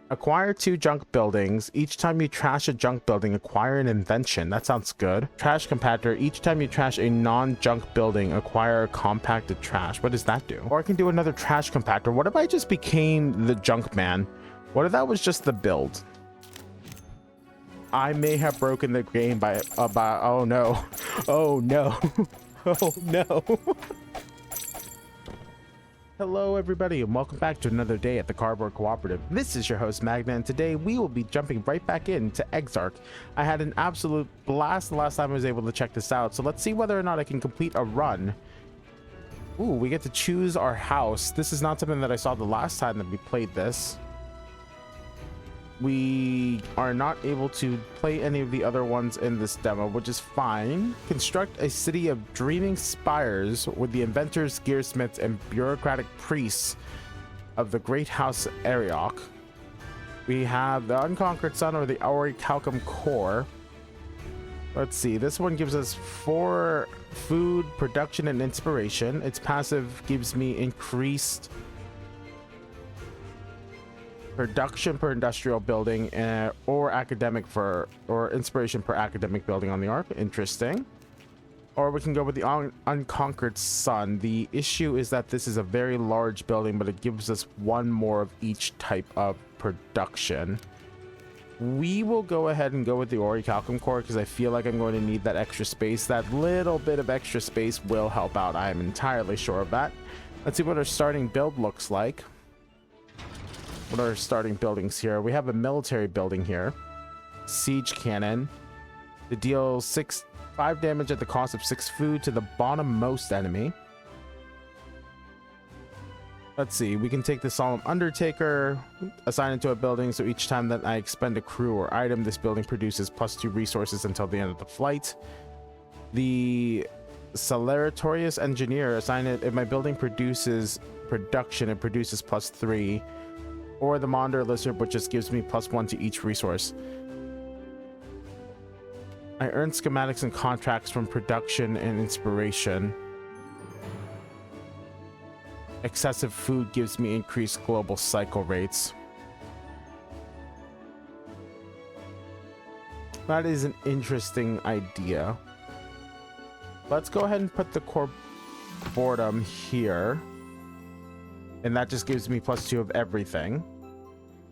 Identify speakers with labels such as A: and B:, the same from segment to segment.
A: Acquire 2 junk buildings. Each time you trash a junk building, acquire an invention. That sounds good. Trash compactor. Each time you trash a non-junk building, acquire compacted trash. What does that do? Or I can do another trash compactor. What if I just became the junk man? What if that was just the build? I may have broken the game by oh no. Oh no. Oh no. Hello everybody and welcome back to another day at the Cardboard Cooperative. This is your host Magna, and today we will be jumping right back into Exark. I had an absolute blast the last time I was able to check this out, so let's see whether or not I can complete a run. Ooh, we get to choose our house. This is not something that I saw the last time that we played this. We are not able to play any of the other ones in this demo, which is fine. Construct a city of dreaming spires with the inventors, gearsmiths, and bureaucratic priests of the great house Ark. We have the Unconquered Sun or the Aurichalcum Core. Let's see, this one gives us 4 food, production, and inspiration. Its passive gives me increased production per industrial building or inspiration per academic building on the Ark. Interesting. Or we can go with the Unconquered Sun. The issue is that this is a very large building, but it gives us 1 more of each type of production. We will go ahead and go with the Aurichalcum Core because I feel like I'm going to need that extra space. That little bit of extra space will help out. I am entirely sure of that. Let's see what our starting build looks like. What are our starting buildings here? We have a military building here. Siege cannon. It deals 5 damage at the cost of 6 food to the bottommost enemy. Let's see. We can take the Solemn Undertaker, assign it to a building, so each time that I expend a crew or item, this building produces +2 resources until the end of the flight. The Saleratorious Engineer, assign it if my building produces production, it produces +3. Or the Monitor Lizard, which just gives me +1 to each resource. I earn schematics and contracts from production and inspiration. Excessive food gives me increased global cycle rates. That is an interesting idea. Let's go ahead and put the core boredom here. And that just gives me +2 of everything.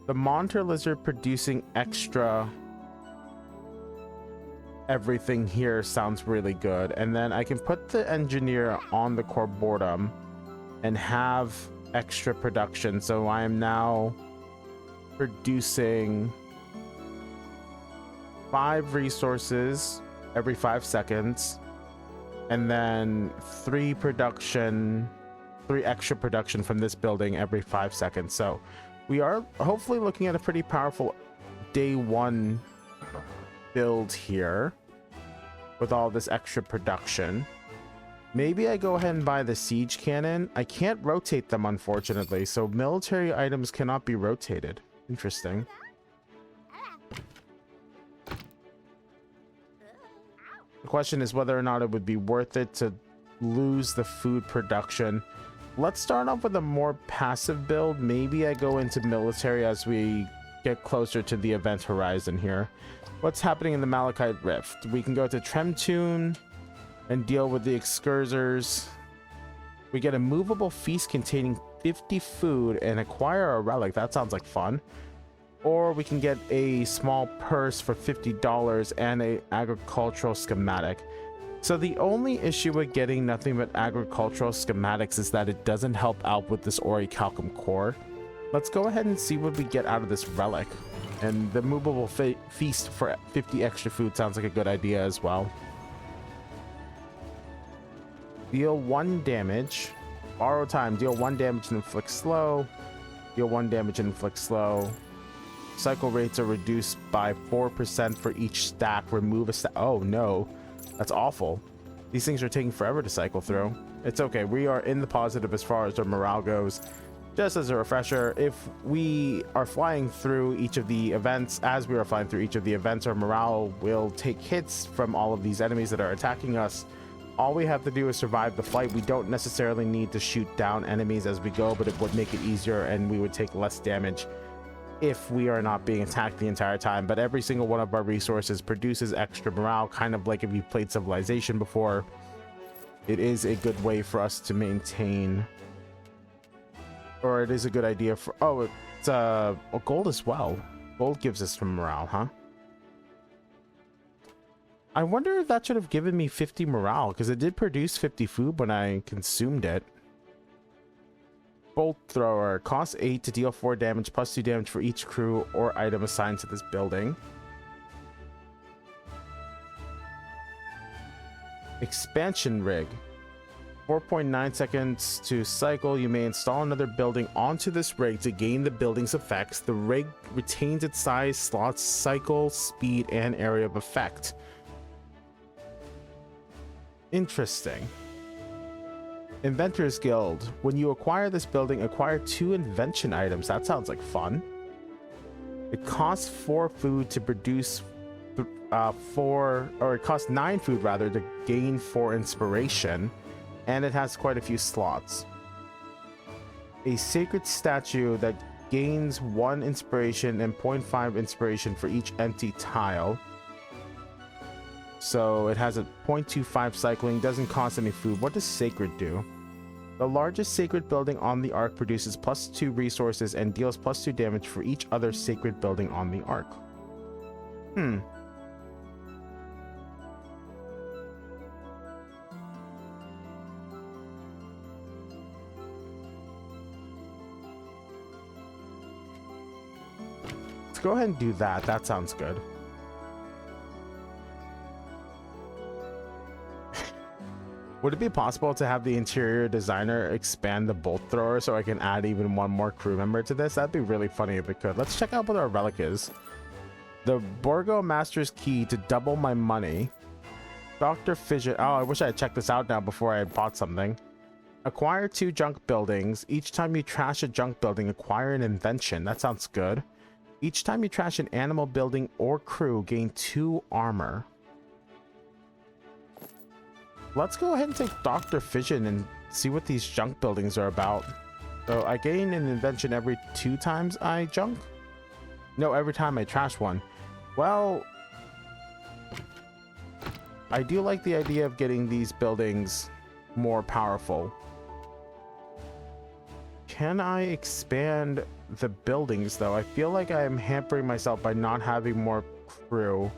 A: The Monitor Lizard producing extra everything here sounds really good. And then I can put the Engineer on the core boredom and have extra production. So I am now producing 5 resources every 5 seconds. And then 3 extra production from this building every 5 seconds. So we are hopefully looking at a pretty powerful day 1 build here with all this extra production. Maybe I go ahead and buy the siege cannon. I can't rotate them, unfortunately, so military items cannot be rotated. Interesting. The question is whether or not it would be worth it to lose the food production. Let's start off with a more passive build. Maybe I go into military as we get closer to the event horizon here. What's happening in the Malachite Rift? We can go to Tremtune and deal with the Excursors. We get a movable feast containing 50 food and acquire a relic. That sounds like fun. Or we can get a small purse for $50 and a agricultural schematic. So the only issue with getting nothing but agricultural schematics is that it doesn't help out with this Aurichalcum Core. Let's go ahead and see what we get out of this relic. And the movable feast for 50 extra food sounds like a good idea as well. Deal 1 damage. Borrow time. Deal 1 damage and inflict slow. Deal 1 damage and inflict slow. Cycle rates are reduced by 4% for each stack. Remove a stack. Oh no. That's awful. These things are taking forever to cycle through. It's okay. We are in the positive as far as our morale goes. Just as a refresher, if we are flying through each of the events, our morale will take hits from all of these enemies that are attacking us. All we have to do is survive the flight. We don't necessarily need to shoot down enemies as we go, but it would make it easier and we would take less damage if we are not being attacked the entire time. But every single one of our resources produces extra morale, kind of like if you've played Civilization before. It is a good way for us to maintain, or it is a good idea for, oh, it's gold as well. Gold gives us some morale, huh? I wonder if that should have given me 50 morale, because it did produce 50 food when I consumed it. Bolt thrower costs 8 to deal 4 damage plus 2 damage for each crew or item assigned to this building. Expansion rig, 4.9 seconds to cycle. You may install another building onto this rig to gain the building's effects. The rig retains its size, slots, cycle, speed, and area of effect. Interesting. Inventors Guild. When you acquire this building, acquire 2 invention items. That sounds like fun. It costs 4 food to produce it costs 9 food rather to gain 4 inspiration, and it has quite a few slots. A sacred statue that gains 1 inspiration and 0.5 inspiration for each empty tile. So it has a 0.25 cycling, doesn't cost any food. What does sacred do? The largest sacred building on the Ark produces plus 2 resources and deals plus 2 damage for each other sacred building on the Ark. Let's go ahead and do that. That sounds good. Would it be possible to have the interior designer expand the bolt thrower so I can add even 1 more crew member to this? That'd be really funny if it could. Let's check out what our relic is. The Borgo Master's Key to double my money. Dr. Fidget. Oh, I wish I had checked this out now before I had bought something. Acquire 2 junk buildings. Each time you trash a junk building, acquire an invention. That sounds good. Each time you trash an animal building or crew, gain 2 armor. Let's go ahead and take Dr. Fission and see what these junk buildings are about. So I gain an invention every 2 times I junk? No, every time I trash one. Well, I do like the idea of getting these buildings more powerful. Can I expand the buildings though? I feel like I'm hampering myself by not having more crew.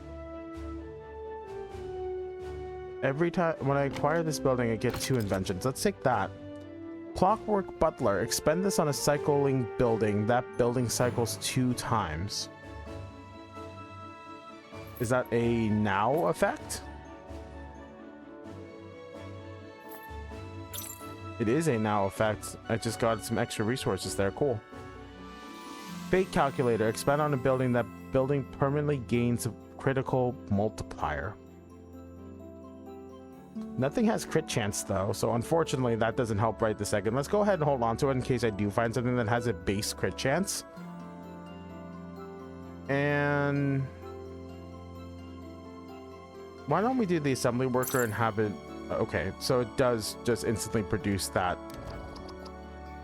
A: Every time when I acquire this building, I get 2 inventions. Let's take that. Clockwork Butler. Expend this on a cycling building. That building cycles 2 times. Is that a now effect? It is a now effect. I just got some extra resources there. Cool. Fate Calculator. Expand on a building. That building permanently gains a critical multiplier. Nothing has crit chance though, so unfortunately that doesn't help right this second. Let's go ahead and hold on to it in case I do find something that has a base crit chance. And why don't we do the assembly worker and have it? Okay, so it does just instantly produce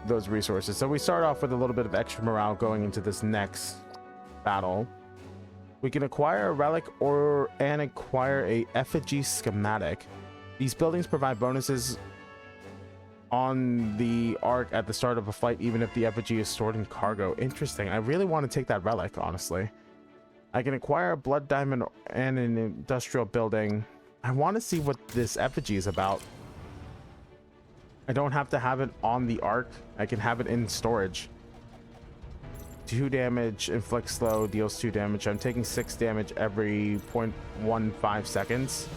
A: those resources. So we start off with a little bit of extra morale going into this next battle. We can acquire a relic and acquire a effigy schematic. These buildings provide bonuses on the Ark at the start of a fight, even if the effigy is stored in cargo. Interesting. I really want to take that relic, honestly. I can acquire a blood diamond and an industrial building. I want to see what this effigy is about. I don't have to have it on the Ark. I can have it in storage. 2 damage, inflicts slow, deals 2 damage. I'm taking 6 damage every 0.15 seconds.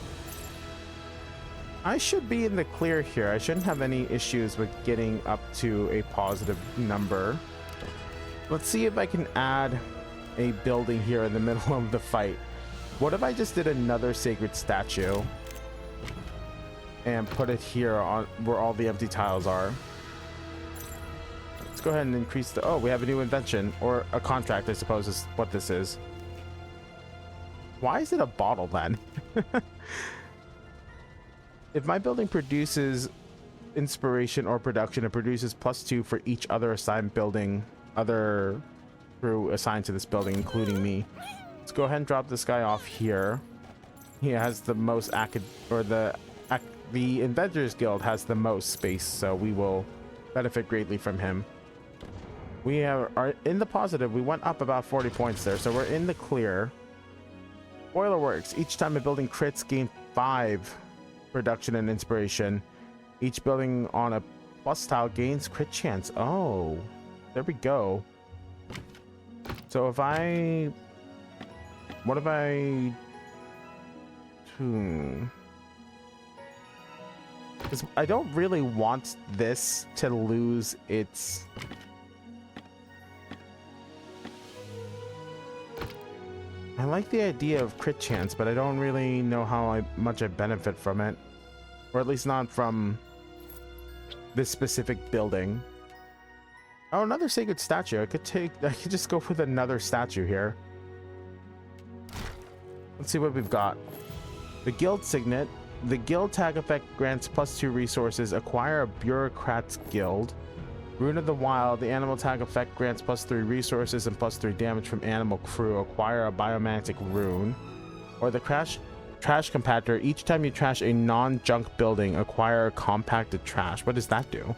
A: I should be in the clear here. I shouldn't have any issues with getting up to a positive number. Let's see if I can add a building here in the middle of the fight. What if I just did another sacred statue and put it here on where all the empty tiles are? Let's go ahead and increase the... Oh, we have a new invention, or a contract, I suppose is what this is. Why is it a bottle then? If my building produces inspiration or production, it produces +2 for each other assigned building, other crew assigned to this building, including me. Let's go ahead and drop this guy off here. He has the most the Inventors Guild has the most space, so we will benefit greatly from him. We are in the positive. We went up about 40 points there, so we're in the clear. Boiler works. Each time a building crits, gain 5 production and inspiration. Each building on a plus tile gains crit chance. Oh, there we go. So if I... What if I... Because I don't really want this to lose its... I like the idea of crit chance, but I don't really know how much I benefit from it. Or at least not from this specific building. Oh, another sacred statue. I could just go with another statue here. Let's see what we've got. The guild signet. The guild tag effect grants +2 resources. Acquire a bureaucrat's guild. Rune of the Wild. The animal tag effect grants +3 resources and +3 damage from animal crew. Acquire a biomantic rune. Or the trash compactor. Each time you trash a non-junk building, acquire compacted trash. What does that do?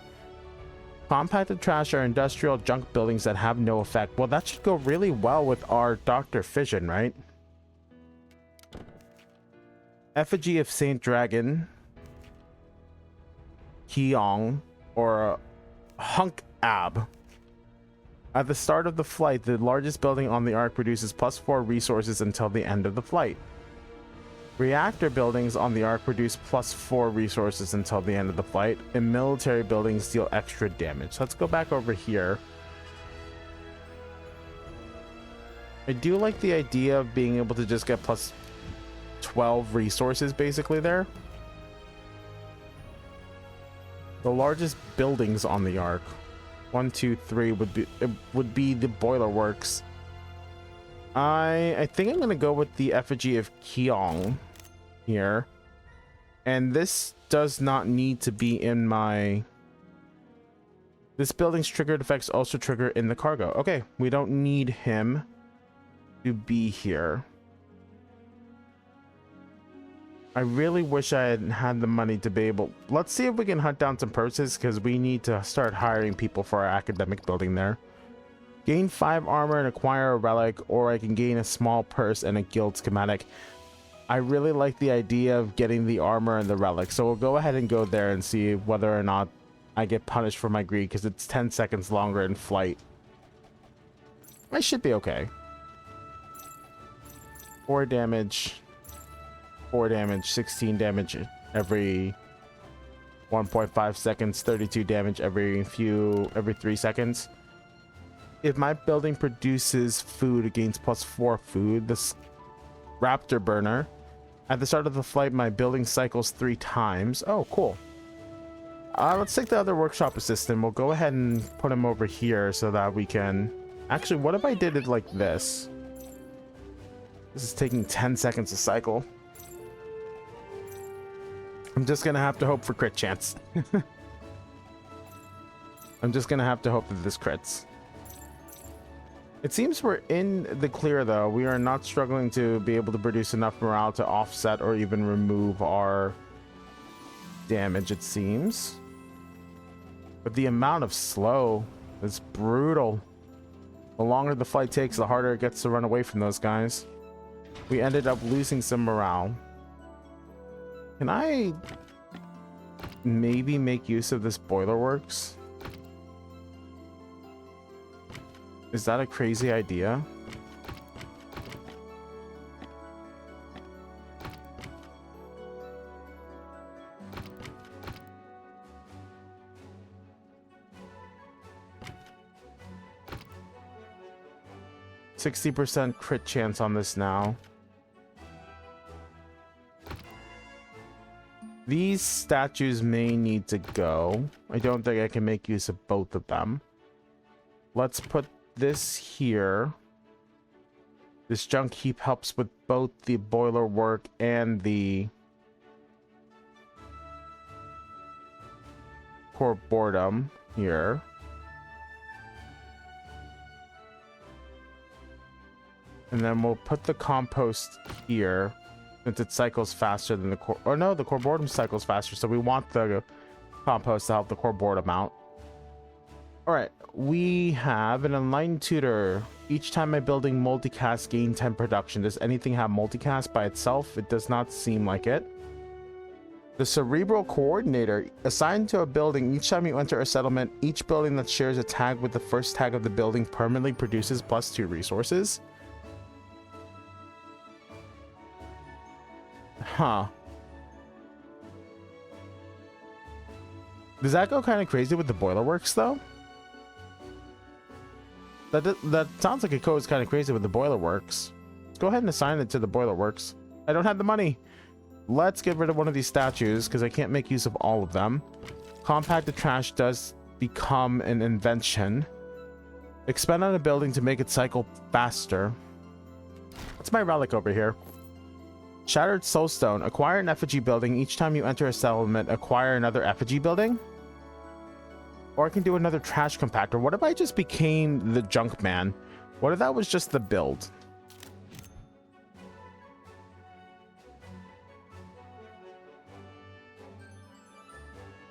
A: Compacted trash are industrial junk buildings that have no effect. Well, that should go really well with our Dr. Fission, right? Effigy of Saint Dragon, Keong, or Hunk Ab. At the start of the flight, the largest building on the Ark produces +4 resources until the end of the flight. Reactor buildings on the Ark produce +4 resources until the end of the flight, and military buildings deal extra damage. Let's go back over here. I do like the idea of being able to just get +12 resources basically there. The largest buildings on the Ark, 1, 2, 3 would be the boiler works. I think I'm gonna go with the effigy of Keong here, and this does not need to be in my... This building's triggered effects also trigger in the cargo. Okay, we don't need him to be here. I really wish I had the money to be able... Let's see if we can hunt down some purses, because we need to start hiring people for our academic building there. Gain 5 armor and acquire a relic, or I can gain a small purse and a guild schematic. I really like the idea of getting the armor and the relic, so we'll go ahead and go there and see whether or not I get punished for my greed, because it's 10 seconds longer in flight. I should be okay. 4 damage... 4 damage, 16 damage every 1.5 seconds, 32 damage every 3 seconds. If my building produces food, it gains +4 food. This raptor burner. At the start of the flight, my building cycles 3 times. Oh, cool. Let's take the other workshop assistant. We'll go ahead and put him over here so that we can... Actually, what if I did it like this? This is taking 10 seconds to cycle. I'm just gonna have to hope for crit chance. I'm just gonna have to hope that this crits. It seems we're in the clear though. We are not struggling to be able to produce enough morale to offset or even remove our damage, it seems. But the amount of slow is brutal. The longer the flight takes, the harder it gets to run away from those guys. We ended up losing some morale. Can I maybe make use of this boiler works? Is that a crazy idea? %60 crit chance on this now. These statues may need to go. I don't think I can make use of both of them. Let's put this here. This junk heap helps with both the boiler work and the core boredom here. And then we'll put the compost here since it cycles faster than the core. Or no, the core boredom cycles faster. So we want the compost to help the core boredom out. All right, we have an enlightened tutor. Each time my building multicast gain 10 production. Does anything have multicast by itself? It does not seem like it. The cerebral coordinator. Assigned to a building, each time you enter a settlement, each building that shares a tag with the first tag of the building permanently produces +2 resources. Huh. Does that go kind of crazy with the boiler works though? That sounds like it goes kind of crazy with the boiler works. Let's go ahead and assign it to the boiler works. I don't have the money. Let's get rid of one of these statues because I can't make use of all of them. Compacted trash does become an invention. Expend on a building to make it cycle faster. What's my relic over here? Shattered soulstone. Acquire an effigy building. Each time you enter a settlement, acquire another effigy building. Or I can do another trash compactor. What if I just became the junk man? What if that was just the build?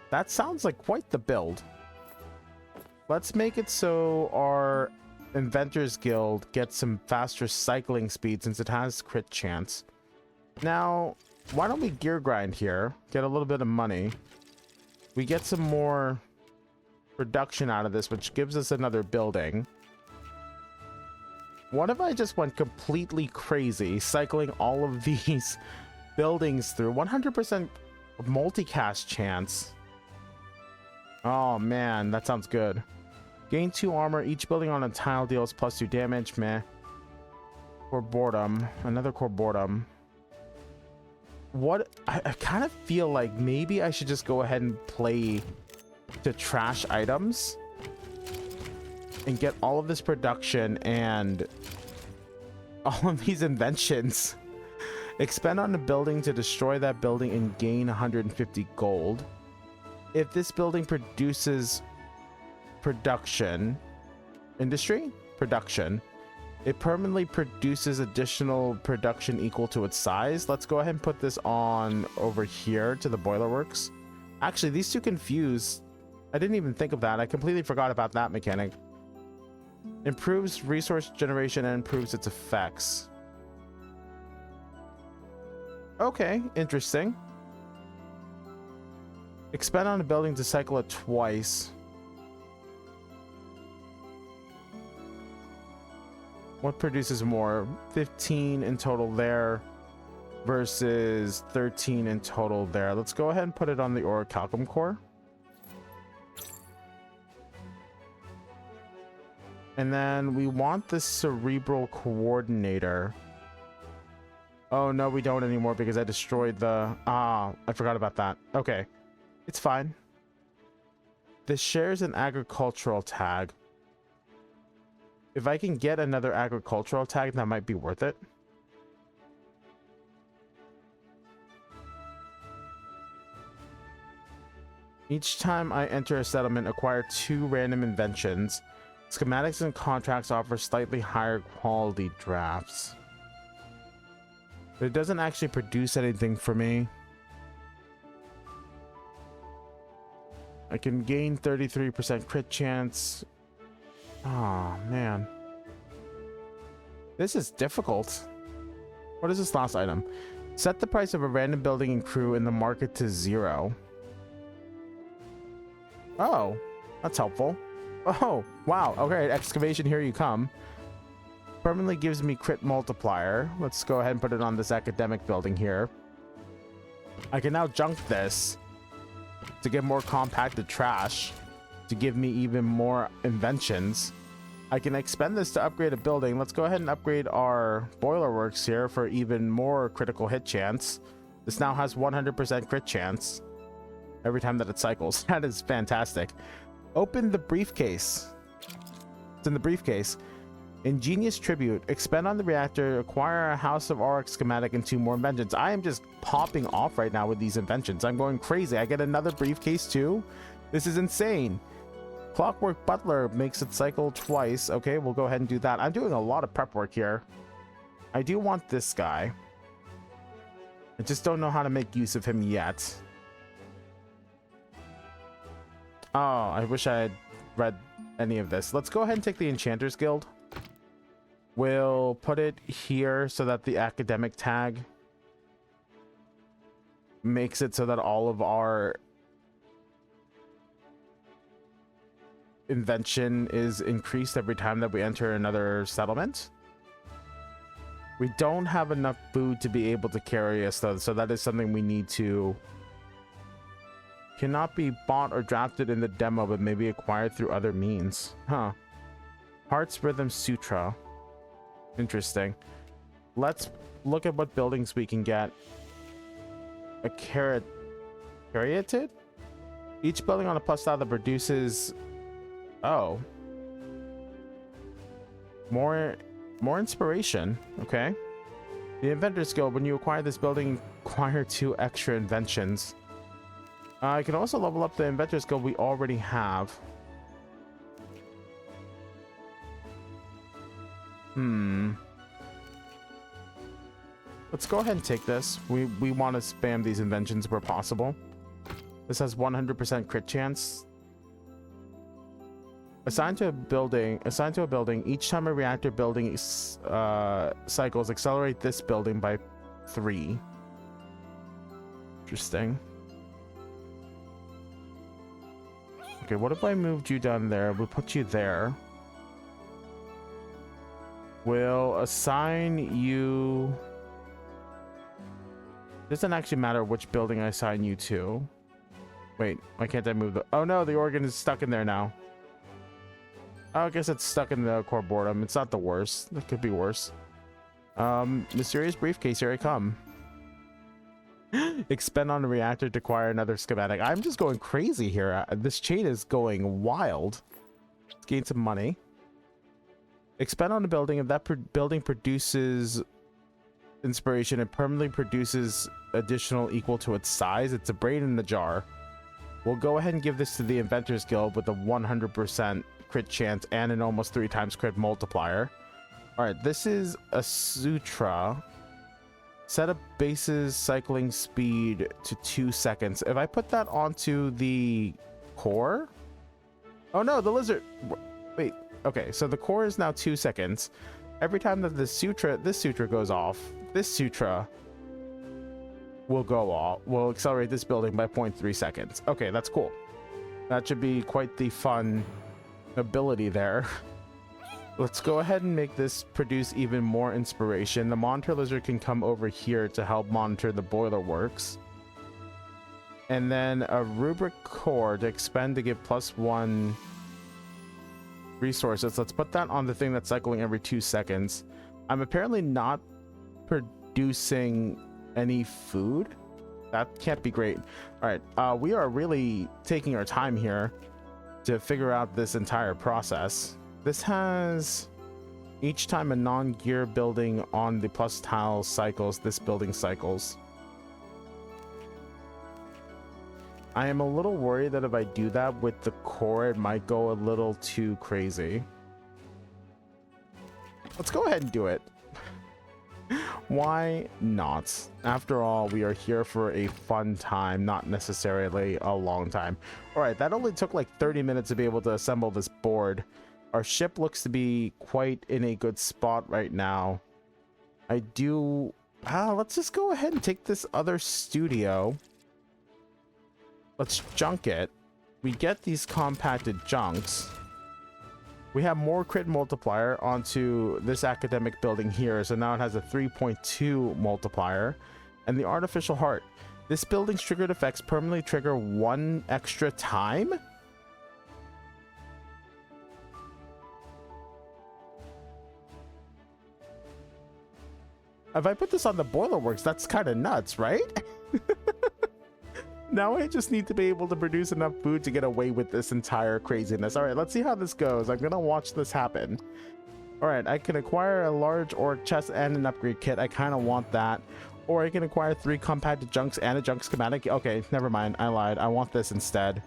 A: That sounds like quite the build. Let's make it so our Inventors Guild gets some faster cycling speed since it has crit chance. Now, why don't we gear grind here? Get a little bit of money. We get some more production out of this, which gives us another building. What if I just went completely crazy, cycling all of these buildings through? 100% multicast chance. Oh man, that sounds good. Gain 2 armor. Each building on a tile deals +2 damage. Meh. Core boredom. Another core boredom. What? I kind of feel like maybe I should just go ahead and play to trash items and get all of this production and all of these inventions. Expend on a building to destroy that building and gain 150 gold. If this building produces production, industry production, it permanently produces additional production equal to its size. Let's go ahead and put this on over here to the boiler works. Actually, these two confuse. I didn't even think of that. I completely forgot about that mechanic. Improves resource generation and improves its effects. Okay, interesting. Expend on a building to cycle it twice. What produces more? 15 in total there versus 13 in total there. Let's go ahead and put it on the orichalcum core. And then we want the cerebral coordinator. Oh no, we don't anymore because I destroyed the... I forgot about that. Okay, it's fine. This shares an agricultural tag. If I can get another agricultural tag, that might be worth it. Each time I enter a settlement, acquire 2 random inventions. Schematics and contracts offer slightly higher quality drafts. But it doesn't actually produce anything for me. I can gain 33% crit chance. Oh man. This is difficult. What is this last item? Set the price of a random building and crew in the market to 0. Oh, that's helpful. Oh, wow. Okay, excavation, here you come. Permanently gives me crit multiplier. Let's go ahead and put it on this academic building here. I can now junk this to get more compacted trash, to give me even more inventions. I can expend this to upgrade a building. Let's go ahead and upgrade our boiler works here for even more critical hit chance. This now has 100% crit chance every time that it cycles. That is fantastic. Open the briefcase. It's in the briefcase. Ingenious tribute. Expend on the reactor. Acquire a House of Ark schematic and 2 more inventions. I am just popping off right now with these inventions. I'm going crazy. I get another briefcase too. This is insane. Clockwork Butler makes it cycle twice. Okay, we'll go ahead and do that. I'm doing a lot of prep work here. I do want this guy. I just don't know how to make use of him yet. Oh, I wish I had read any of this. Let's go ahead and take the Enchanters Guild. We'll put it here so that the academic tag makes it so that all of our invention is increased every time that we enter another settlement. We don't have enough food to be able to carry us though, so that is something we need to... Cannot be bought or drafted in the demo, but may be acquired through other means. Huh. Hearts Rhythm Sutra. Interesting. Let's look at what buildings we can get. A irradiated? Each building on a plus tile that produces... Oh. More inspiration. Okay. The Inventor's Guild. When you acquire this building, acquire 2 extra inventions. I can also level up the Inventor's Guild we already have. Let's go ahead and take this. We want to spam these inventions where possible. This has 100% crit chance. Assigned to a building. Each time a reactor building cycles, accelerate this building by 3. Interesting. Okay, what if I moved you down there? We'll put you there. We'll assign you... Doesn't actually matter which building I assign you to. Wait, why can't I move the... Oh no, the organ is stuck in there now. Oh, I guess it's stuck in the core boredom. It's not the worst. It could be worse. Mysterious briefcase, here I come. Expend on a reactor to acquire another schematic. I'm just going crazy here. This chain is going wild. Let's gain some money. Expend on a building. If that building produces inspiration, it permanently produces additional equal to its size. It's a brain in the jar. We'll go ahead and give this to the Inventors Guild with a 100% crit chance and an almost 3 times crit multiplier. All right, this is a sutra. Set up bases cycling speed to 2 seconds. If I put that onto the core... Oh no, the lizard... Wait, okay, so the core is now 2 seconds. Every time that this sutra goes off, this sutra will go off. Will accelerate this building by 0.3 seconds. Okay, that's cool. That should be quite the fun ability there. Let's go ahead and make this produce even more inspiration. The monitor lizard can come over here to help monitor the boiler works. And then a rubric core to expend to give +1 resources. Let's put that on the thing that's cycling every 2 seconds. I'm apparently not producing any food. That can't be great. All right, we are really taking our time here to figure out this entire process. This has each time a non-gear building on the plus tile cycles, this building cycles. I am a little worried that if I do that with the core, it might go a little too crazy. Let's go ahead and do it. Why not? After all, we are here for a fun time, not necessarily a long time. All right, that only took like 30 minutes to be able to assemble this board. Our ship looks to be quite in a good spot right now. Let's just go ahead and take this other studio. Let's junk it. We get these compacted junks. We have more crit multiplier onto this academic building here, so now it has a 3.2 multiplier. And the artificial heart. This building's triggered effects permanently trigger 1 extra time? If I put this on the boiler works, that's kind of nuts, right? Now I just need to be able to produce enough food to get away with this entire craziness. All right, let's see how this goes. I'm gonna watch this happen. All right, I can acquire a large orc chest and an upgrade kit. I kind of want that. Or I can acquire 3 compacted junks and a junk schematic. Okay, never mind, I lied. I want this instead.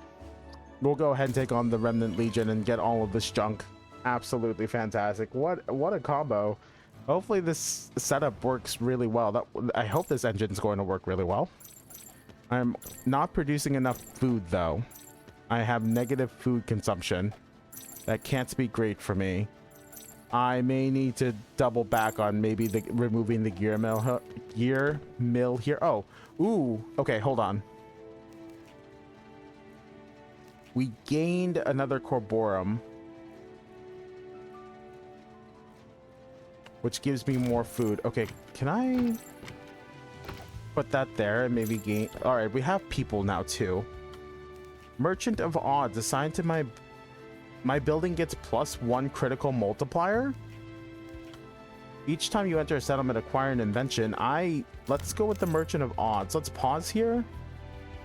A: We'll go ahead and take on the Remnant Legion and get all of this junk. Absolutely fantastic. What a combo Hopefully this setup works really well. I hope this engine's going to work really well. I'm not producing enough food though. I have negative food consumption. That can't be great for me. I may need to double back on maybe removing the gear mill here. Oh, ooh. Okay, hold on. We gained another corborum, which gives me more food. Okay, can I put that there and maybe gain? All right, we have people now too. Merchant of odds assigned to my building gets +1 critical multiplier. Each time you enter a settlement, acquire an invention. Let's go with the Merchant of Odds. Let's pause here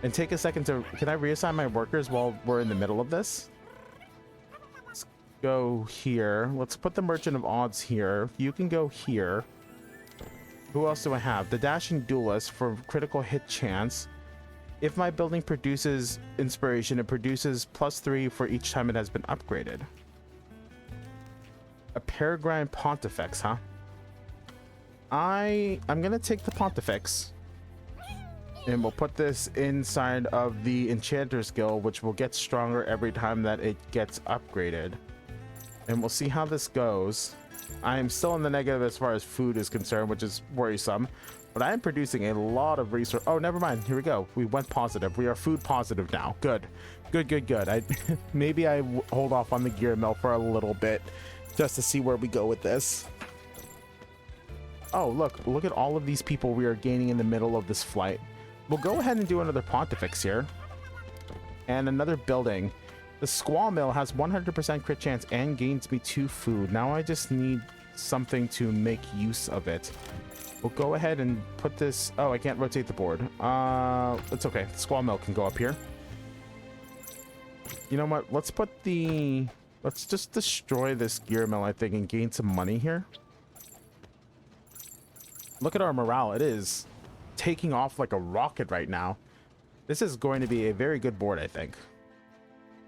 A: and take a second to, can I reassign my workers while we're in the middle of this? Let's go here. Let's put the Merchant of Odds here. You can go here. Who else do I have? The Dashing Duelist for critical hit chance. If my building produces inspiration, it produces +3 for each time it has been upgraded. A Peregrine Pontifex, huh? I'm gonna take the Pontifex. And we'll put this inside of the Enchanter's Guild, which will get stronger every time that it gets upgraded. And we'll see how this goes. I am still in the negative as far as food is concerned, which is worrisome. But I am producing a lot of resource. Oh, never mind. Here we go. We went positive. We are food positive now. Good. Good. Maybe I hold off on the gear mill for a little bit just to see where we go with this. Oh, look at all of these people we are gaining in the middle of this flight. We'll go ahead and do another Pontifex here. And another building. The Squall Mill has 100% crit chance and gains me 2 food. Now I just need something to make use of it. We'll go ahead and put this... Oh, I can't rotate the board. It's okay. The Squall Mill can go up here. You know what? Let's just destroy this gear mill, I think, and gain some money here. Look at our morale. It is taking off like a rocket right now. This is going to be a very good board, I think.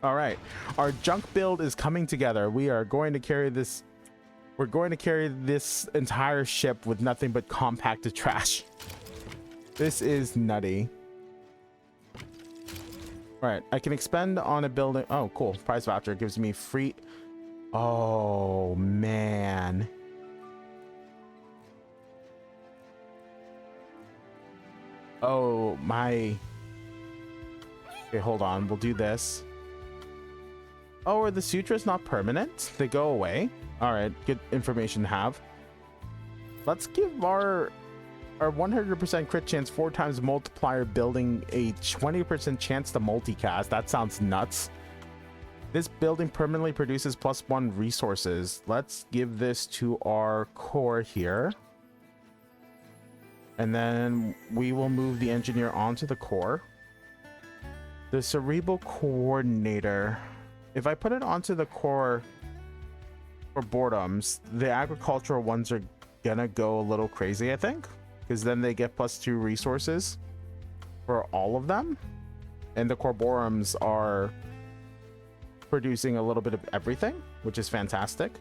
A: All right. Our junk build is coming together. We are going to carry this... We're going to carry this entire ship with nothing but compacted trash. This is nutty. All right, I can expend on a building. Oh, cool. Prize voucher gives me free. Oh, man. Oh, my. Okay, hold on. We'll do this. Oh, are the sutras not permanent? They go away? All right, good information to have. Let's give our 100% crit chance 4 times multiplier building a 20% chance to multicast. That sounds nuts. This building permanently produces +1 resources. Let's give this to our core here. And then we will move the engineer onto the core. The cerebral coordinator. If I put it onto the core for boredoms, the agricultural ones are gonna go a little crazy, I think, because then they get +2 resources for all of them, and the corborums are producing a little bit of everything, which is fantastic.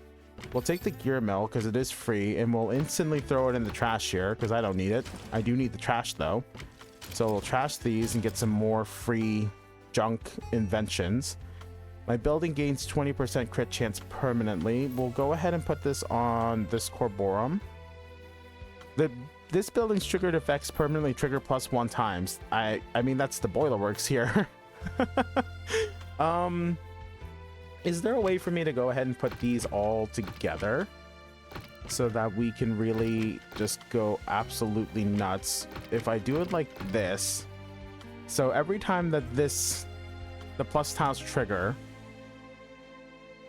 A: We'll take the gear mill because it is free, and we'll instantly throw it in the trash here because I don't need it. I do need the trash though, so we'll trash these and get some more free junk inventions. My building gains 20% crit chance permanently. We'll go ahead and put this on this corborum. This building's triggered effects permanently trigger +1 times. I mean, that's the boiler works here. Is there a way for me to go ahead and put these all together so that we can really just go absolutely nuts? If I do it like this, so every time that the plus tiles trigger,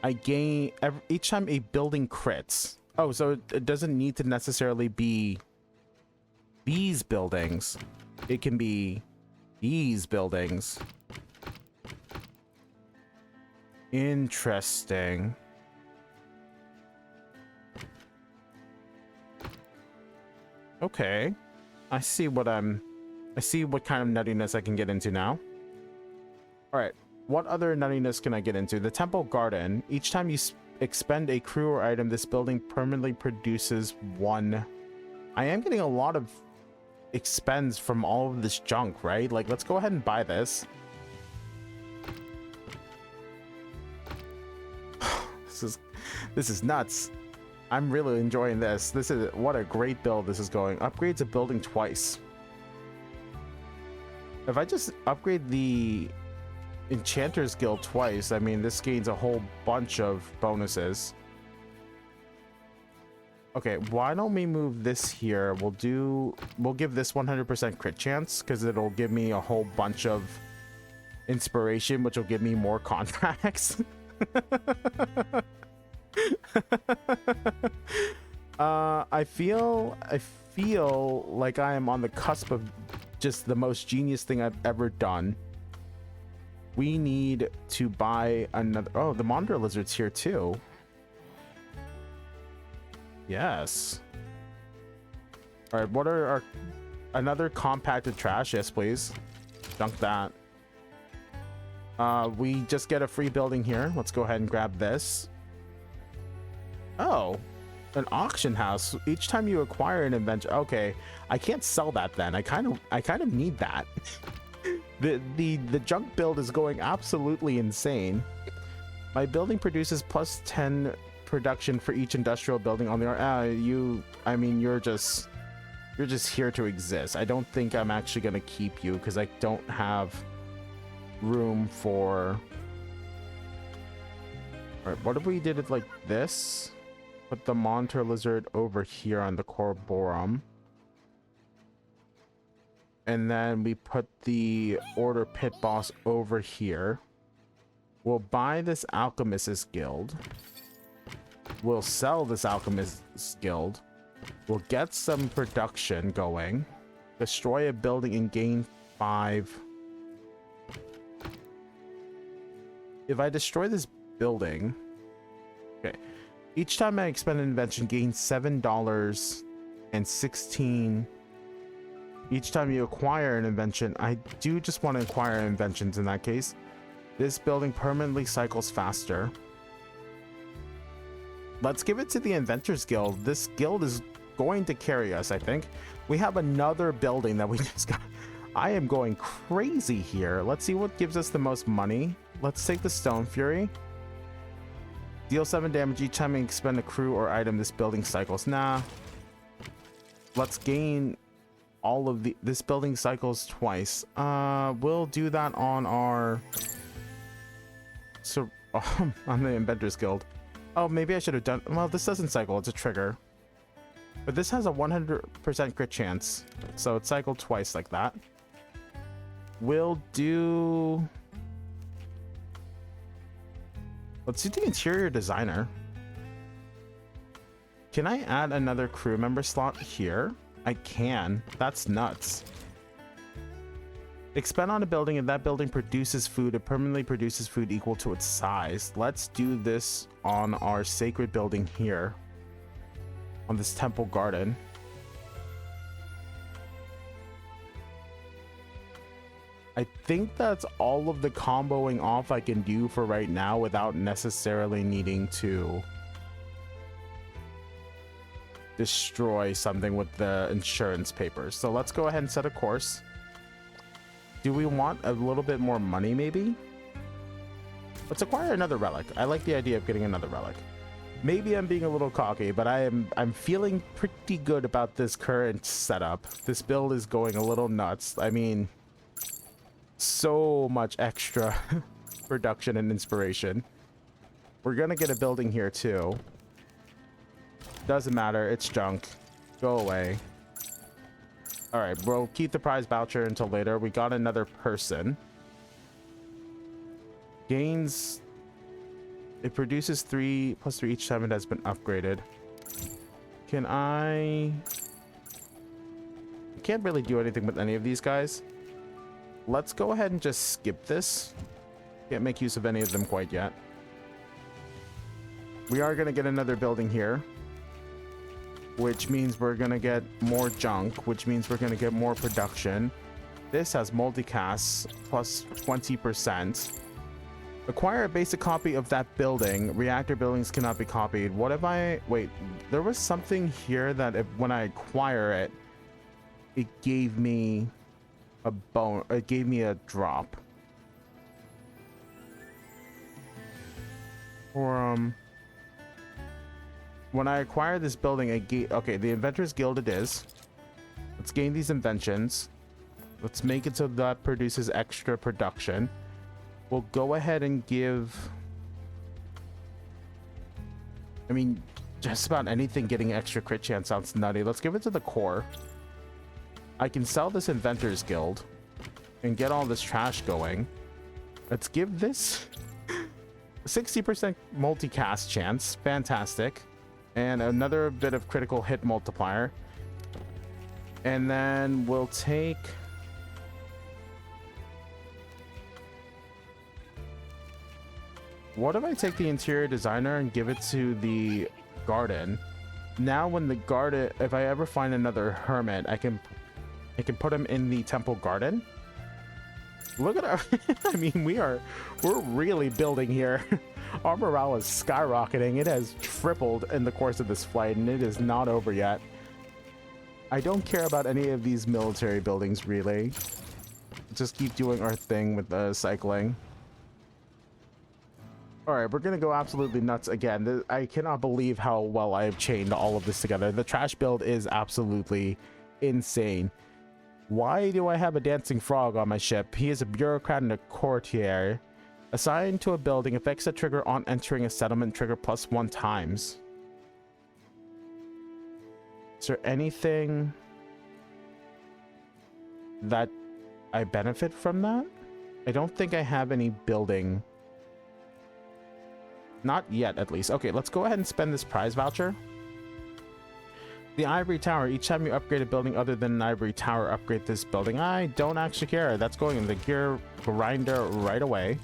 A: I gain each time a building crits. Oh, so it doesn't need to necessarily be these buildings. It can be these buildings. Interesting. Okay. I see what kind of nuttiness I can get into now. All right. What other nuttiness can I get into? The temple garden. Each time you expend a crew or item, this building permanently produces 1. I am getting a lot of expends from all of this junk, right? Like, let's go ahead and buy this. This is nuts. I'm really enjoying this. This is what a great build this is going. Upgrades a building twice. If I just upgrade the Enchanter's Guild twice, I mean, this gains a whole bunch of bonuses. Okay, why don't we move this here? We'll give this 100% crit chance because it'll give me a whole bunch of inspiration, which will give me more contracts. I feel like I am on the cusp of just the most genius thing I've ever done. We need to buy another. Oh, the monitor lizard's here too. Yes. All right, what are our another compacted trash? Yes, please. Dunk that. We just get a free building here. Let's go ahead and grab this. Oh, an auction house. Each time you acquire an invention. Okay, I can't sell that then. I kind of need that. the junk build is going absolutely insane. My building produces plus 10 production for each industrial building on the I mean, you're just here to exist. I don't think I'm actually gonna keep you because I don't have room for. All right, what if we did it like this? Put the monitor lizard over here on the Corborum, and then we put the order pit boss over here. We'll buy this alchemist's guild. We'll sell this alchemist's guild. We'll get some production going. Destroy a building and gain 5. If I destroy this building, okay. Each time I expend an invention, gain $7 and 16. Each time you acquire an invention, I do just want to acquire inventions in that case. This building permanently cycles faster. Let's give it to the Inventors Guild. This guild is going to carry us, I think. We have another building that we just got. I am going crazy here. Let's see what gives us the most money. Let's take the Stone Fury. Deal 7 damage each time you expend a crew or item. This building cycles. Nah. Let's gain all of this building cycles twice. We'll do that on our on the Inventors Guild. Oh, maybe I should have done. Well, this doesn't cycle. It's a trigger. But this has a 100% crit chance. So it's cycled twice like that. We'll do. Let's do the interior designer. Can I add another crew member slot here? I can. That's nuts. Expend on a building and that building produces food. It permanently produces food equal to its size. Let's do this on our sacred building here. On this temple garden. I think that's all of the comboing off I can do for right now without necessarily needing to destroy something with the insurance papers. So let's go ahead and set a course. Do we want a little bit more money maybe? Let's acquire another relic. I like the idea of getting another relic. Maybe I'm being a little cocky, but I'm feeling pretty good about this current setup. This build is going a little nuts. I mean, so much extra production and inspiration. We're gonna get a building here too. Doesn't matter, it's junk. Go away. All right, we'll keep the prize voucher until later. We got another person. Gains. It produces 3 + 3 each time it has been upgraded. Can I can't really do anything with any of these guys. Let's go ahead and just skip this. Can't make use of any of them quite yet. We are going to get another building here, which means we're going to get more junk, which means we're going to get more production. This has multicast plus 20%. Acquire a basic copy of that building. Reactor buildings cannot be copied. What if I... Wait, there was something here that when I acquire it, it gave me a bone. It gave me a drop. Or, when I acquire this building, it gave... Okay, the Inventors Guild it is. Let's gain these inventions. Let's make it so that produces extra production. We'll go ahead and give... I mean, just about anything getting extra crit chance sounds nutty. Let's give it to the core. I can sell this Inventors Guild and get all this trash going. Let's give this 60% multicast chance. Fantastic. And another bit of critical hit multiplier. And then we'll take... What if I take the interior designer and give it to the garden? Now when the garden, if I ever find another hermit, I can put him in the temple garden. Look at our I mean, we're really building here. Our morale is skyrocketing. It has tripled in the course of this flight, and it is not over yet. I don't care about any of these military buildings, really. Just keep doing our thing with the cycling. All right, we're gonna go absolutely nuts again. I cannot believe how well I have chained all of this together. The trash build is absolutely insane. Why do I have a dancing frog on my ship? He is a bureaucrat and a courtier. Assigned to a building, affects the trigger on entering a settlement, trigger +1 times. Is there anything that I benefit from that? I don't think I have any building. Not yet, at least. Okay, let's go ahead and spend this prize voucher. The Ivory Tower. Each time you upgrade a building other than an Ivory Tower, upgrade this building. I don't actually care. That's going in the gear grinder right away.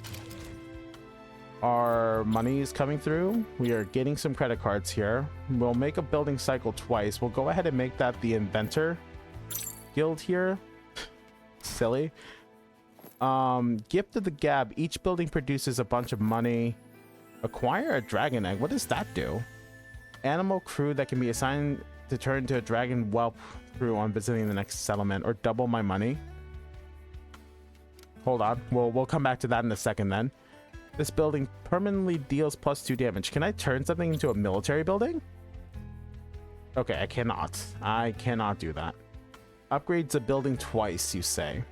A: Our money is coming through. We are getting some credit cards here. We'll make a building cycle twice. We'll go ahead and make that the Inventor Guild here. Silly. Gift of the Gab. Each building produces a bunch of money. Acquire a dragon egg. What does that do? Animal crew that can be assigned to turn into a dragon whelp crew on visiting the next settlement, or double my money. Hold on. We'll come back to that in a second then. This building permanently deals +2 damage. Can I turn something into a military building? Okay, I cannot. I cannot do that. Upgrades a building twice, you say.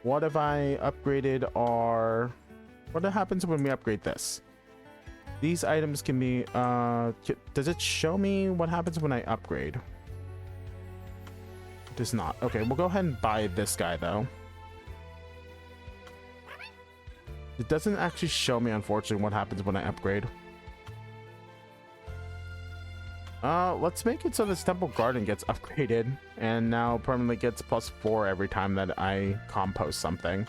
A: What if I upgraded our... What happens when we upgrade this? These items can be... does it show me what happens when I upgrade? It does not. Okay, we'll go ahead and buy this guy, though. It doesn't actually show me, unfortunately, what happens when I upgrade. Let's make it so this temple garden gets upgraded and now permanently gets +4 every time that I compost something.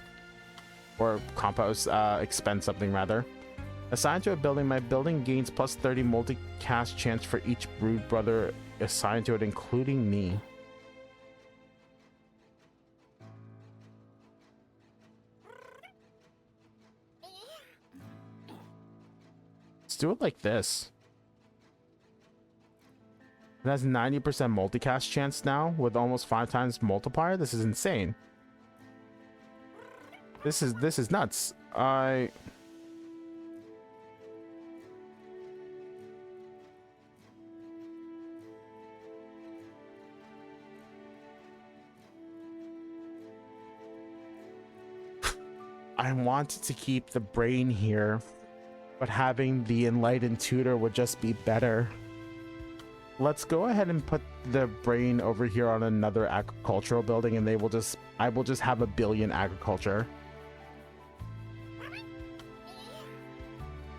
A: Or compost, expend something rather. Assigned to a building, my building gains +30 multi-cast chance for each brood brother assigned to it, including me. Let's do it like this. It has 90% multicast chance now with almost 5 times multiplier. This is insane. This is nuts. I'm I wanted to keep the brain here, but having the enlightened tutor would just be better. Let's go ahead and put the brain over here on another agricultural building, and I will just have 1 billion agriculture.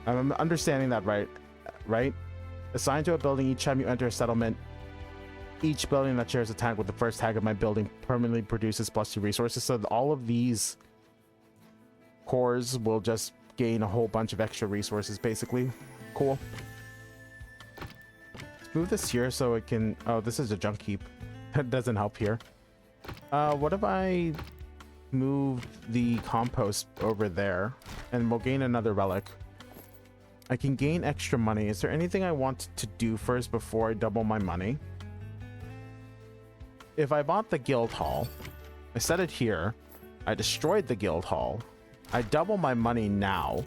A: I'm understanding that right? Assigned to a building, each time you enter a settlement, each building that shares a tag with the first tag of my building permanently produces +2 resources. So all of these cores will just gain a whole bunch of extra resources, basically. Cool. Move this here so it can... Oh, this is a junk heap. That doesn't help here. What if I move the compost over there, and we'll gain another relic. I can gain extra money. Is there anything I want to do first before I double my money? If I bought the guild hall, I set it here, I destroyed the guild hall, I double my money now,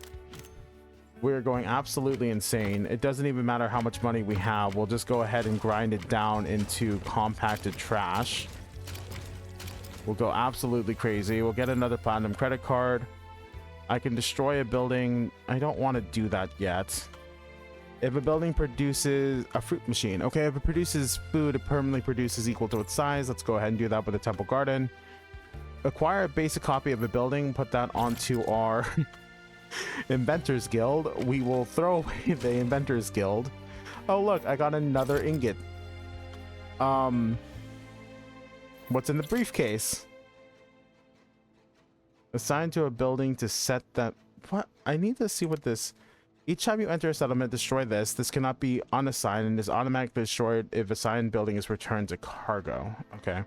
A: we're going absolutely insane. It doesn't even matter how much money we have. We'll just go ahead and grind it down into compacted trash. We'll go absolutely crazy. We'll get another platinum credit card. I can destroy a building. I don't want to do that yet. If a building produces a fruit machine, okay, if it produces food, it permanently produces equal to its size. Let's go ahead and do that with a temple garden. Acquire a basic copy of a building, put that onto our Inventors Guild. We will throw away the Inventors Guild. Oh look, I got another ingot. What's in the briefcase? Assigned to a building to set that. What? I need to see what this. Each time you enter a settlement, destroy this. This cannot be unassigned and is automatically destroyed if assigned building is returned to cargo. Okay,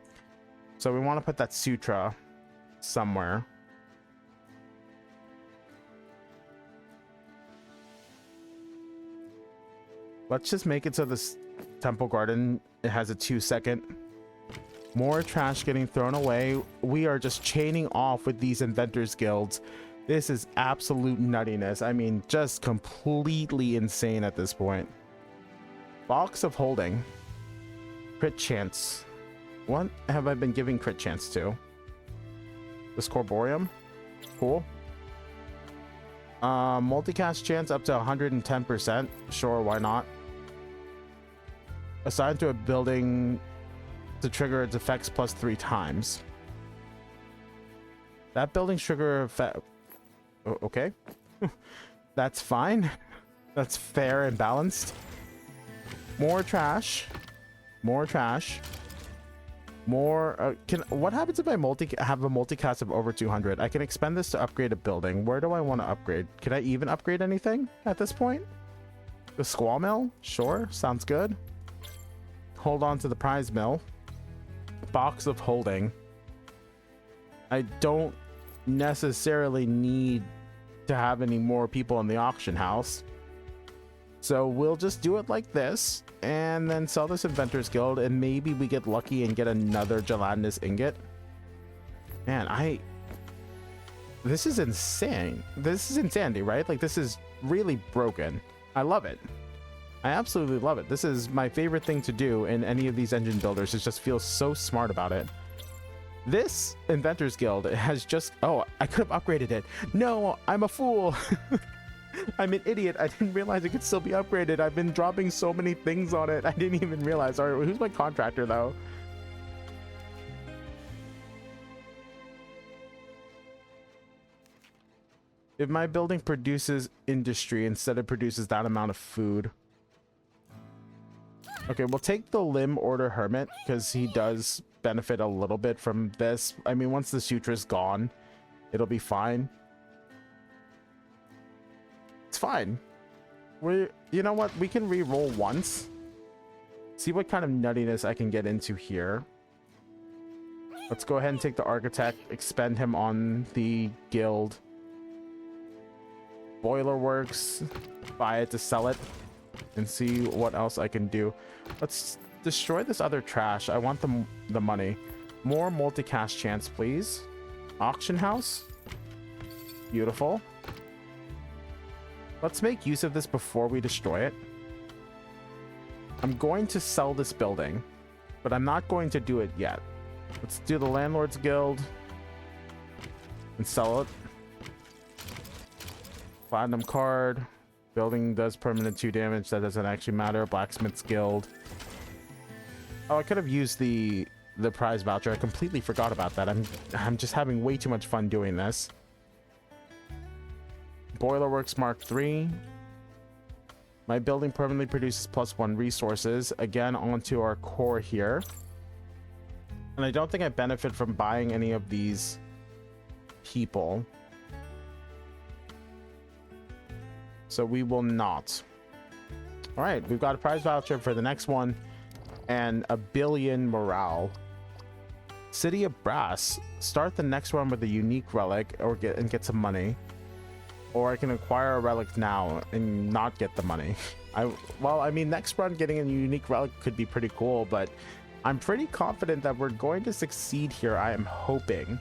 A: so we want to put that sutra somewhere. Let's just make it so this temple garden, it has a 2-second. More trash getting thrown away. We are just chaining off with these inventors guilds. This is absolute nuttiness. I mean, just completely insane at this point. Box of holding. Crit chance. What have I been giving crit chance to? This Corborium. Cool. Multicast chance up to 110%. Sure, why not? Assigned to a building to trigger its effects plus 3 times. That building's trigger effect. Okay. That's fine. That's fair and balanced. More trash. More trash. More. What happens if I have a multicast of over 200? I can expend this to upgrade a building. Where do I want to upgrade? Can I even upgrade anything at this point? The squall mill? Sure. Sounds good. Hold on to the prize mill. Box of holding. I don't necessarily need to have any more people in the auction house, so we'll just do it like this and then sell this Inventors Guild, and maybe we get lucky and get another gelatinous ingot. Man, this is insane. This is insanity, right? Like, this is really broken. I love it. I absolutely love it. This is my favorite thing to do in any of these engine builders, is just feel so smart about it. This Inventors Guild has just... Oh, I could have upgraded it. No, I'm a fool. I'm an idiot. I didn't realize it could still be upgraded. I've been dropping so many things on it. I didn't even realize. All right, who's my contractor, though? If my building produces industry instead of produces that amount of food... Okay, we'll take the limb order hermit because he does benefit a little bit from this. I mean, once the sutra's gone, it'll be fine. It's fine. You know what? We can re-roll once. See what kind of nuttiness I can get into here. Let's go ahead and take the architect, expend him on the guild. Boiler works, buy it to sell it, and see what else I can do. Let's destroy this other trash. I want the money. More multicast chance, please. Auction house. Beautiful. Let's make use of this before we destroy it. I'm going to sell this building, but I'm not going to do it yet. Let's do the Landlord's Guild and sell it. Platinum card. Building does permanent 2 damage. That doesn't actually matter. Blacksmith's Guild. Oh, I could have used the prize voucher. I completely forgot about that. I'm just having way too much fun doing this. Boilerworks Mark III. My building permanently produces +1 resources. Again, onto our core here. And I don't think I benefit from buying any of these people. So we will not. All right, we've got a prize voucher for the next one and a billion morale. City of Brass. Start the next one with a unique relic or get some money. Or I can acquire a relic now and not get the money. Well, I mean, next run getting a unique relic could be pretty cool, but I'm pretty confident that we're going to succeed here. I am hoping.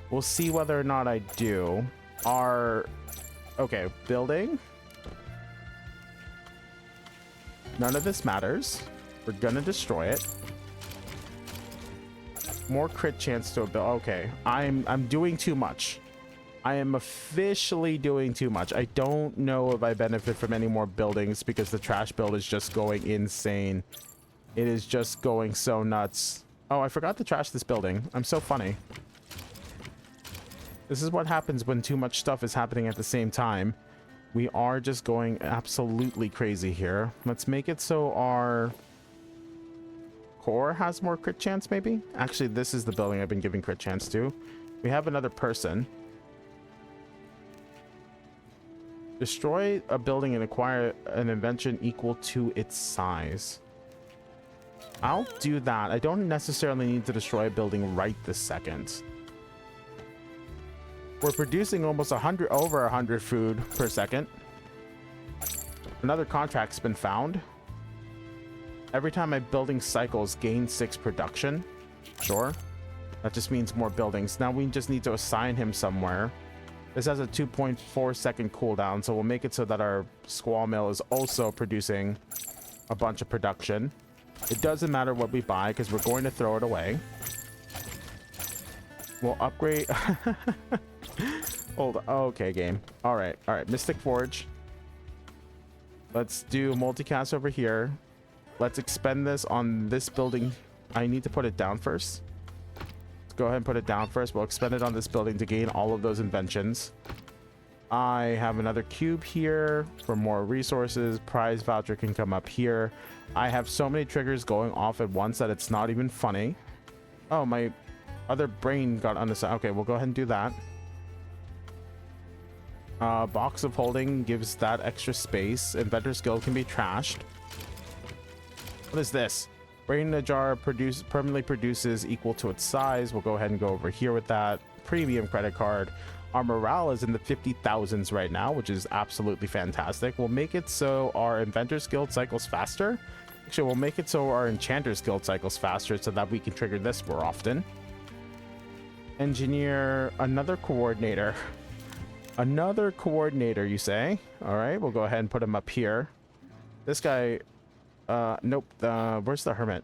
A: We'll see whether or not I do. Okay, building. None of this matters. We're gonna destroy it. More crit chance to a build. Okay, I'm doing too much. I am officially doing too much. I don't know if I benefit from any more buildings because the trash build is just going insane. It is just going so nuts. Oh, I forgot to trash this building. I'm so funny. This is what happens when too much stuff is happening at the same time. We are just going absolutely crazy here. Let's make it so our core has more crit chance, maybe? Actually, this is the building I've been giving crit chance to. We have another person. Destroy a building and acquire an invention equal to its size. I'll do that. I don't necessarily need to destroy a building right this second. We're producing almost over 100 food per second. Another contract's been found. Every time my building cycles, gain 6 production. Sure. That just means more buildings. Now we just need to assign him somewhere. This has a 2.4 second cooldown, so we'll make it so that our squall mill is also producing a bunch of production. It doesn't matter what we buy because we're going to throw it away. We'll upgrade. Hold on. Okay, game. All right. Mystic Forge. Let's do multicast over here. Let's expend this on this building. I need to put it down first. Let's go ahead and put it down first. We'll expend it on this building to gain all of those inventions. I have another cube here for more resources. Prize voucher can come up here. I have so many triggers going off at once that it's not even funny. Oh, my other brain got unassigned. Okay, we'll go ahead and do that. Box of holding gives that extra space. Inventor's Guild can be trashed. What is this? Brain in a jar permanently produces equal to its size. We'll go ahead and go over here with that. Premium credit card. Our morale is in the 50,000s right now, which is absolutely fantastic. We'll make it so our Inventor's Guild cycles faster. Actually, we'll make it so our Enchanter's Guild cycles faster so that we can trigger this more often. Engineer, another coordinator. Another coordinator, you say? All right, we'll go ahead and put him up here. This guy, nope. Where's the hermit?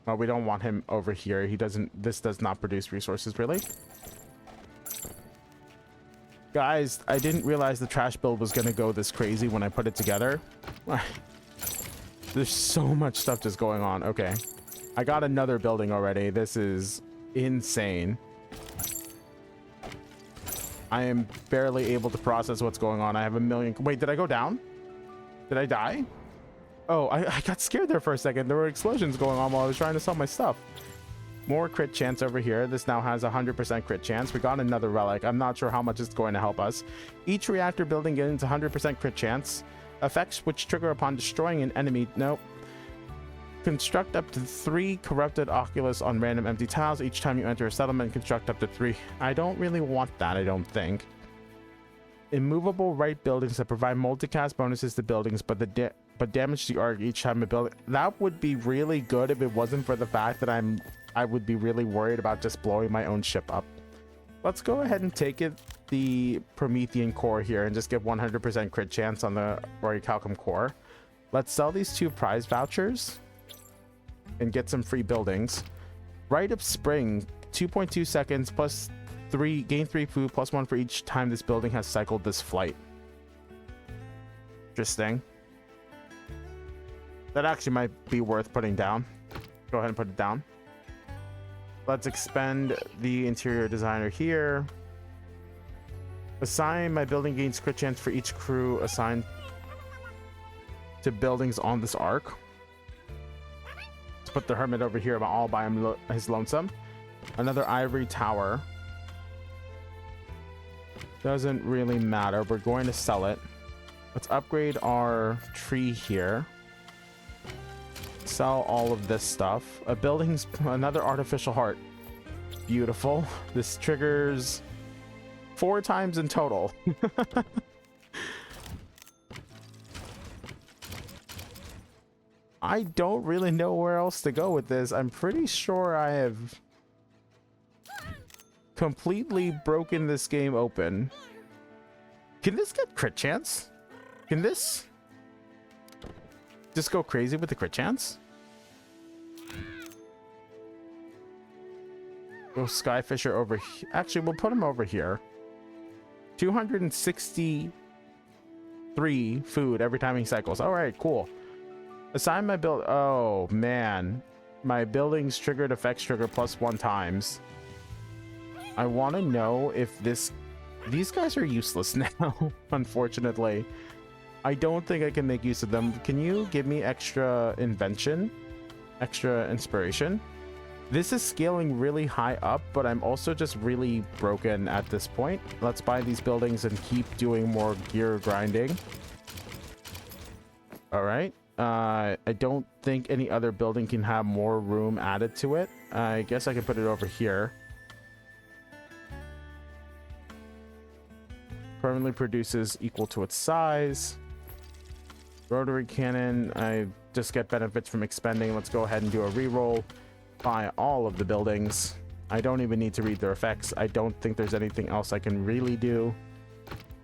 A: Oh, we don't want him over here. He doesn't. This does not produce resources, really. Guys, I didn't realize the trash build was gonna go this crazy when I put it together. There's so much stuff just going on. Okay, I got another building already. This is insane. I am barely able to process what's going on. I have a million. Wait, did I go down? Did I die? Oh, I got scared there for a second. There were explosions going on while I was trying to sell my stuff. More crit chance over here. This now has 100% crit chance. We got another relic. I'm not sure how much it's going to help us. Each reactor building gains 100% crit chance. Effects which trigger upon destroying an enemy. Nope. Construct up to 3 corrupted oculus on random empty tiles. Each time you enter a settlement, construct up to 3. I don't really want that, I don't think. Immovable right buildings that provide multicast bonuses to buildings, but damage the Ark each time a building. That would be really good if it wasn't for the fact that I would be really worried about just blowing my own ship up. Let's go ahead and take it the Promethean core here and just give 100% crit chance on the Orichalcum core. Let's sell these 2 prize vouchers and get some free buildings. Rite of Spring, 2.2 seconds plus 3, gain 3 food plus 1 for each time this building has cycled this flight. Interesting. That actually might be worth putting down. Go ahead and put it down. Let's expend the interior designer here. Assign my building gains crit chance for each crew assigned to buildings on this arc. Let's put the hermit over here all by his lonesome. Another ivory tower. Doesn't really matter. We're going to sell it. Let's upgrade our tree here. Sell all of this stuff. A building's another artificial heart. Beautiful. This triggers 4 times in total. I don't really know where else to go with this. I'm pretty sure I have completely broken this game open. Can this get crit chance? Can this just go crazy with the crit chance? Go Skyfisher over here. Actually, we'll put him over here. 263 food every time he cycles. All right, cool. Assign my build. Oh man, my buildings triggered effects trigger +1 times. I want to know if these guys are useless now. Unfortunately, I don't think I can make use of them. Can you give me extra invention, extra inspiration? This is scaling really high up, but I'm also just really broken at this point. Let's buy these buildings and keep doing more gear grinding. All right. I don't think any other building can have more room added to it. I guess I can put it over here. Permanently produces equal to its size. Rotary cannon, I just get benefits from expending. Let's go ahead and do a reroll. Buy all of the buildings. I don't even need to read their effects. I don't think there's anything else I can really do.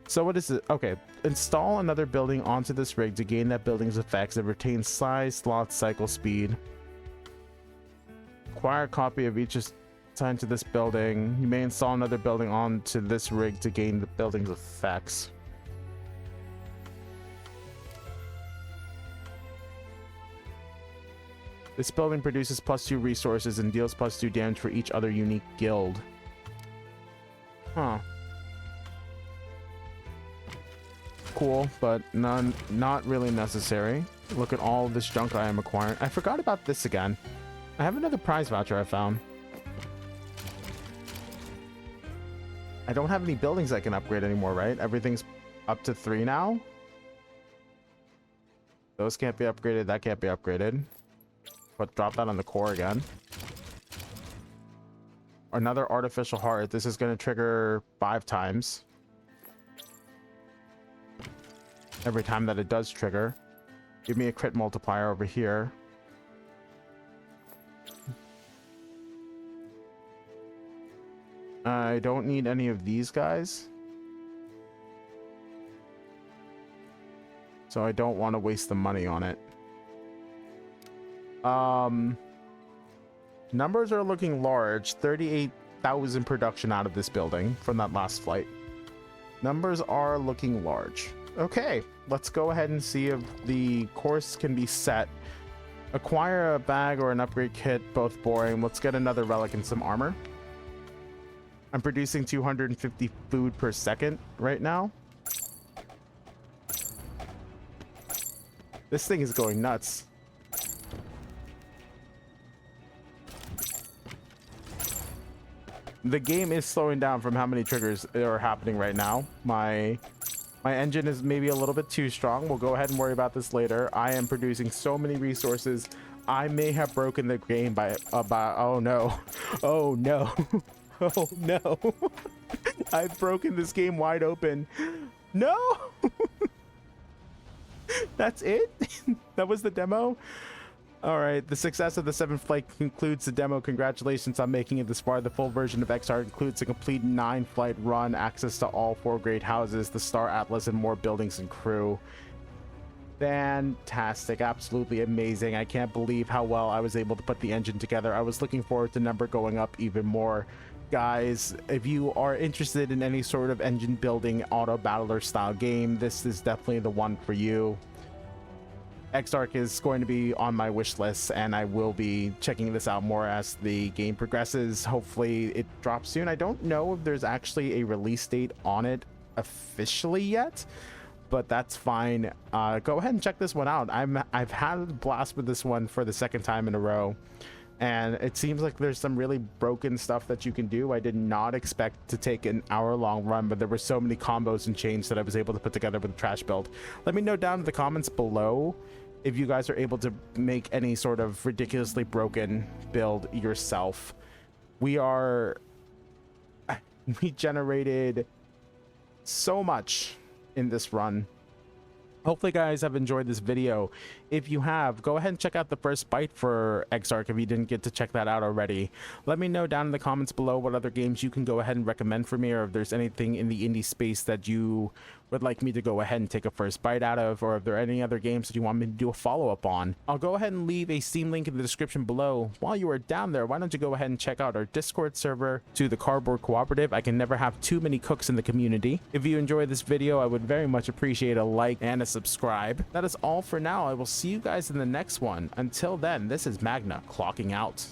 A: So what is it? Okay, install another building onto this rig to gain that building's effects. It retains size, slot, cycle speed. Acquire a copy of each assigned to this building. You may install another building onto this rig to gain the building's effects. This building produces +2 resources and deals +2 damage for each other unique guild. Huh. Cool, but not really necessary. Look at all of this junk I am acquiring. I forgot about this again. I have another prize voucher I found. I don't have any buildings I can upgrade anymore, right? Everything's up to 3 now. Those can't be upgraded. That can't be upgraded. But drop that on the core again. Another artificial heart. This is going to trigger 5 times. Every time that it does trigger. Give me a crit multiplier over here. I don't need any of these guys. So I don't want to waste the money on it. Numbers are looking large. 38,000 production out of this building from that last flight. Numbers are looking large. Okay, let's go ahead and see if the course can be set. Acquire a bag or an upgrade kit, both boring. Let's get another relic and some armor. I'm producing 250 food per second right now. This thing is going nuts. The game is slowing down from how many triggers are happening right now. My engine is maybe a little bit too strong. We'll go ahead and worry about this later. I am producing so many resources. I may have broken the game by about, oh no. Oh no. Oh no. I've broken this game wide open. No. That's it? That was the demo? All right, the success of the 7th flight concludes the demo. Congratulations on making it this far. The full version of Exark includes a complete 9-flight run, access to all 4 great houses, the Star Atlas, and more buildings and crew. Fantastic, absolutely amazing. I can't believe how well I was able to put the engine together. I was looking forward to number going up even more. Guys, if you are interested in any sort of engine building auto battler style game, this is definitely the one for you. Exark is going to be on my wish list, and I will be checking this out more as the game progresses. Hopefully it drops soon. I don't know if there's actually a release date on it officially yet, but that's fine. Go ahead and check this one out. I've had a blast with this one for the 2nd time in a row, and it seems like there's some really broken stuff that you can do. I did not expect to take an hour-long run, but there were so many combos and chains that I was able to put together with a trash build. Let me know down in the comments below if you guys are able to make any sort of ridiculously broken build yourself. We generated so much in this run. Hopefully guys have enjoyed this video. If you have, go ahead and check out the first bite for Exark if you didn't get to check that out already. Let me know down in the comments below what other games you can go ahead and recommend for me, or if there's anything in the indie space that you would like me to go ahead and take a first bite out of, or if there are any other games that you want me to do a follow-up on. I'll go ahead and leave a Steam link in the description below. While you are down there, why don't you go ahead and check out our Discord server to the Cardboard Cooperative. I can never have too many cooks in the community. If you enjoyed this video, I would very much appreciate a like and a subscribe. That is all for now. I will see you guys in the next one. Until then, this is Magna clocking out.